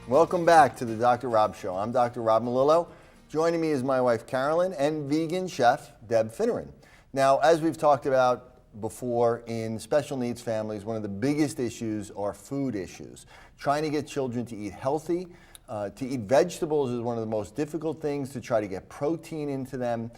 Welcome back to the Dr. Rob Show. I'm Dr. Rob Malillo. Joining me is my wife Carolyn and vegan chef Deb Finneran. Now, as we've talked about before, in special needs families, one of the biggest issues are food issues. Trying to get children to eat healthy, to eat vegetables is one of the most difficult things, to try to get protein into them.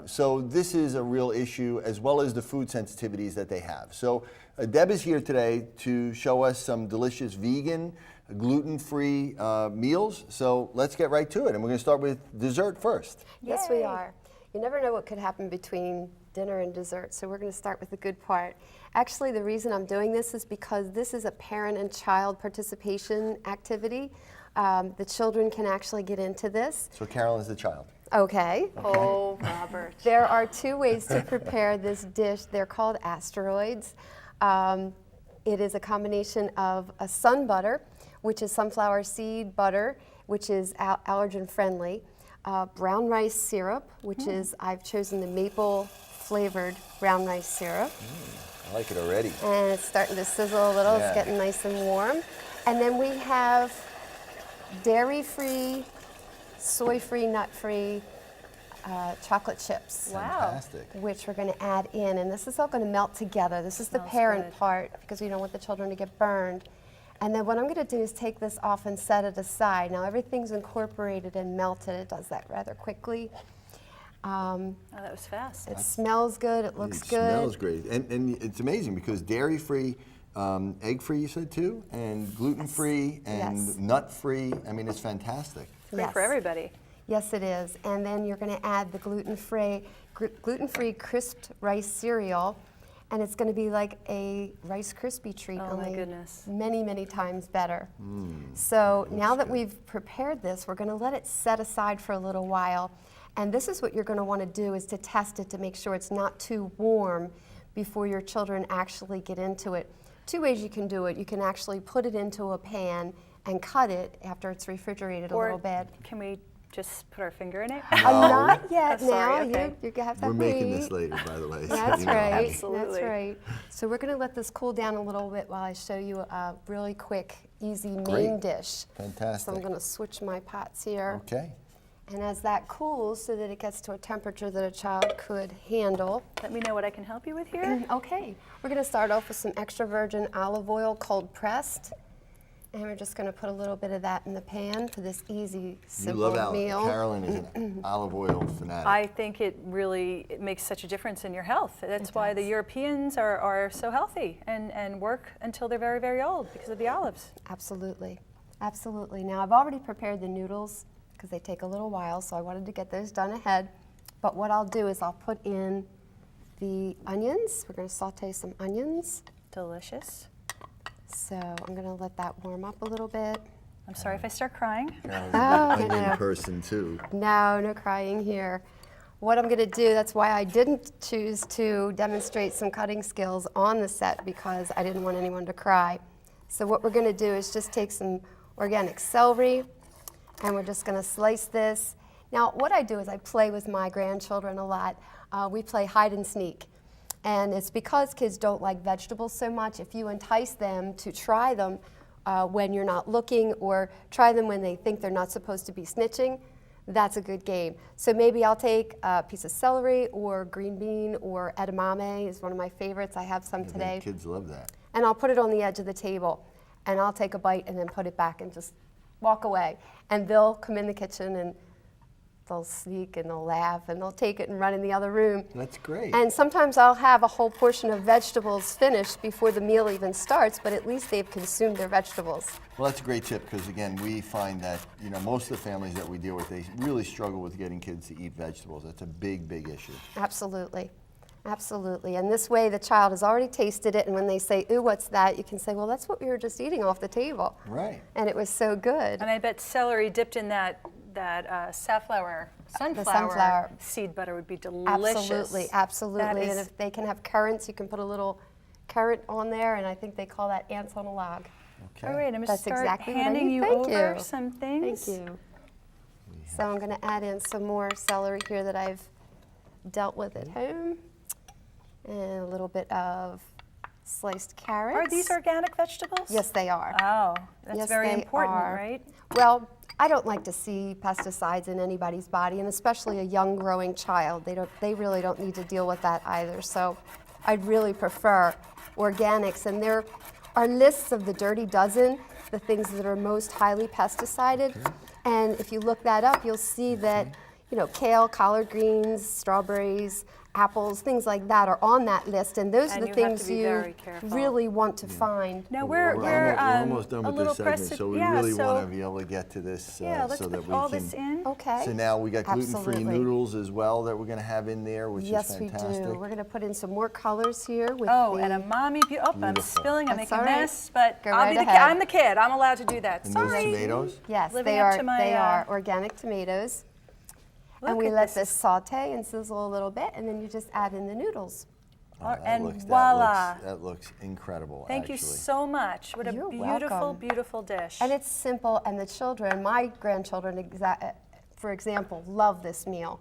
So this is a real issue, as well as the food sensitivities that they have. So Deb is here today to show us some delicious vegan, gluten-free meals. So let's get right to it. And we're going to start with dessert first. Yes, we are. You never know what could happen between dinner and dessert, so we're going to start with the good part. Actually, the reason I'm doing this is because this is a parent and child participation activity. The children can actually get into this. So Carolyn is the child. Okay. Oh, Robert. There are two ways to prepare this dish. They're called asteroids. It is a combination of a sun butter, which is sunflower seed butter, which is allergen friendly, brown rice syrup, which is, I've chosen the maple flavored brown rice syrup. I like it already. And it's starting to sizzle a little, It's getting nice and warm. And then we have dairy-free, soy-free, nut-free chocolate chips. Fantastic. Which we're going to add in, and this is all going to melt together. This is the parent part, because we don't want the children to get burned. And then what I'm going to do is take this off and set it aside. Now everything's incorporated and melted. It does that rather quickly. Oh, that was fast. It smells good. It looks good. It smells great. And it's amazing because dairy-free, egg-free you said too, and gluten-free and nut-free. I mean, it's fantastic. Great for everybody. Yes, it is. And then you're going to add the gluten-free crisped rice cereal, and it's going to be like a Rice Krispie treat, only many, many times better. So now that we've prepared this, we're going to let it set aside for a little while. And this is what you're going to want to do, is to test it to make sure it's not too warm before your children actually get into it. Two ways you can do it. You can actually put it into a pan and cut it after it's refrigerated a little bit. Can we just put our finger in it? Not yet. Oh, sorry, now okay. you have to We're wait. making this later, by the way. That's right. Absolutely. That's right. So we're going to let this cool down a little bit while I show you a really quick, easy main dish. Fantastic. So I'm going to switch my pots here. Okay. And as that cools, so that it gets to a temperature that a child could handle. Let me know what I can help you with here. Okay. We're going to start off with some extra virgin olive oil, cold pressed. And we're just going to put a little bit of that in the pan for this easy, simple meal. Carolyn is an olive oil fanatic. I think it makes such a difference in your health. That's why the Europeans are so healthy and work until they're very, very old because of the olives. Absolutely. Absolutely. Now, I've already prepared the noodles because they take a little while, so I wanted to get those done ahead. But what I'll do is I'll put in the onions. We're going to saute some onions. Delicious. So I'm going to let that warm up a little bit. I'm sorry if I start crying. Carolyn's an onion person too. No crying here. What I'm going to do, that's why I didn't choose to demonstrate some cutting skills on the set, because I didn't want anyone to cry. So what we're going to do is just take some organic celery, and we're just going to slice this. Now, what I do is I play with my grandchildren a lot. We play hide and sneak. And it's because kids don't like vegetables so much. If you entice them to try them when you're not looking, or try them when they think they're not supposed to be snitching, that's a good game. So maybe I'll take a piece of celery or green bean, or edamame is one of my favorites. I have some today. Kids love that. And I'll put it on the edge of the table, and I'll take a bite and then put it back and just walk away. And they'll come in the kitchen and they'll sneak and they'll laugh and they'll take it and run in the other room. That's great. And sometimes I'll have a whole portion of vegetables finished before the meal even starts, but at least they've consumed their vegetables. Well, that's a great tip, because again, we find that most of the families that we deal with, they really struggle with getting kids to eat vegetables. That's a big, big issue. Absolutely. Absolutely. And this way the child has already tasted it, and when they say, ooh, what's that? You can say, well, that's what we were just eating off the table. Right. And it was so good. And I bet celery dipped in that sunflower seed butter would be delicious. Absolutely. And if they can have currants, you can put a little carrot on there, and I think they call that ants on a log. Okay. All right, I'm going to start exactly handing you over some things. Thank you. So I'm going to add in some more celery here that I've dealt with at home, and a little bit of sliced carrots. Are these organic vegetables? Yes, they are. Oh, that's Yes, very they important, are. right? Well, I don't like to see pesticides in anybody's body, and especially a young growing child. They really don't need to deal with that either. So I'd really prefer organics, and there are lists of the Dirty Dozen, the things that are most highly pesticided. And if you look that up, you'll see that, kale, collard greens, strawberries, apples, things like that are on that list, and those And are the you have to things be you very careful. really want to find. Now We're we're almost done a with little this segment, pressed. so we yeah, really so, want to be able to get to this yeah, let's so that put we all can. this in. Okay. So now we got gluten-free Absolutely. noodles as well that we're going to have in there, which Yes, is we fantastic. do. We're going to put in some more colors here with Oh, the and a mommy. I'm Beautiful. spilling. I'm That's making a all right. mess, but Go I'll be right the ahead. I'm the kid. I'm allowed to do that. And those Sorry. tomatoes? Yes, Living they up are. to my, They are organic tomatoes, and Look we at let this. this saute and sizzle a little bit, and then you just add in the noodles. And voila. That looks incredible, Thank you actually. so much. What a You're beautiful, welcome. beautiful dish. And it's simple, and the children, my grandchildren, for example, love this meal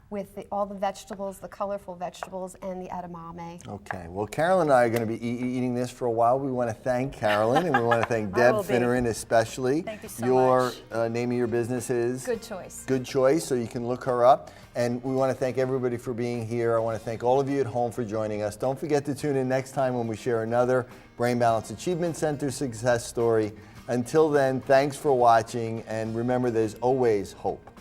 with all the vegetables, the colorful vegetables, and the edamame. Okay, well, Carolyn and I are going to be eating this for a while. We want to thank Carolyn, and we want to thank I Deb will be. Finneran especially. Thank you so Your much. name of your business is? Good choice. Good Choice, so you can look her up. And we want to thank everybody for being here. I want to thank all of you at home for joining us. Don't forget to tune in next time when we share another Brain Balance Achievement Center success story. Until then, thanks for watching, and remember, there's always hope.